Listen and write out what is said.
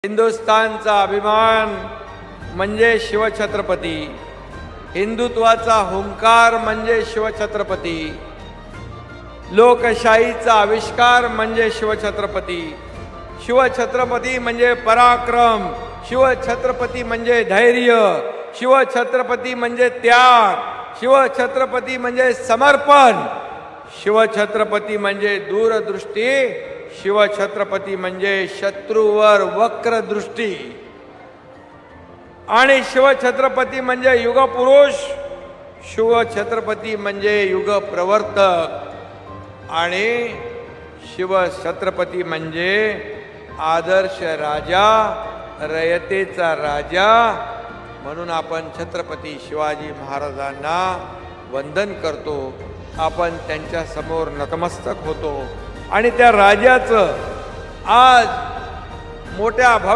हिंदुस्थानचा अभिमान म्हणजे शिवछत्रपती, हिंदुत्वाचा हुंकार म्हणजे शिवछत्रपती, लोकशाहीचा आविष्कार म्हणजे शिवछत्रपती, शिवछत्रपती म्हणजे पराक्रम, शिवछत्रपती म्हणजे धैर्य, शिवछत्रपती म्हणजे त्याग, शिवछत्रपती म्हणजे समर्पण, शिवछत्रपती म्हणजे दूरदृष्टी, शिवछत्रपती म्हणजे शत्रूवर वक्र दृष्टी, आणि शिवछत्रपती म्हणजे युगपुरुष, शिवछत्रपती म्हणजे युगप्रवर्तक, आणि शिवछत्रपती म्हणजे आदर्श राजा, रयतेचा राजा. म्हणून आपण छत्रपती शिवाजी महाराजांना वंदन करतो, आपण त्यांच्या समोर नतमस्तक होतो आणि त्या राजाचं आज मोठ्या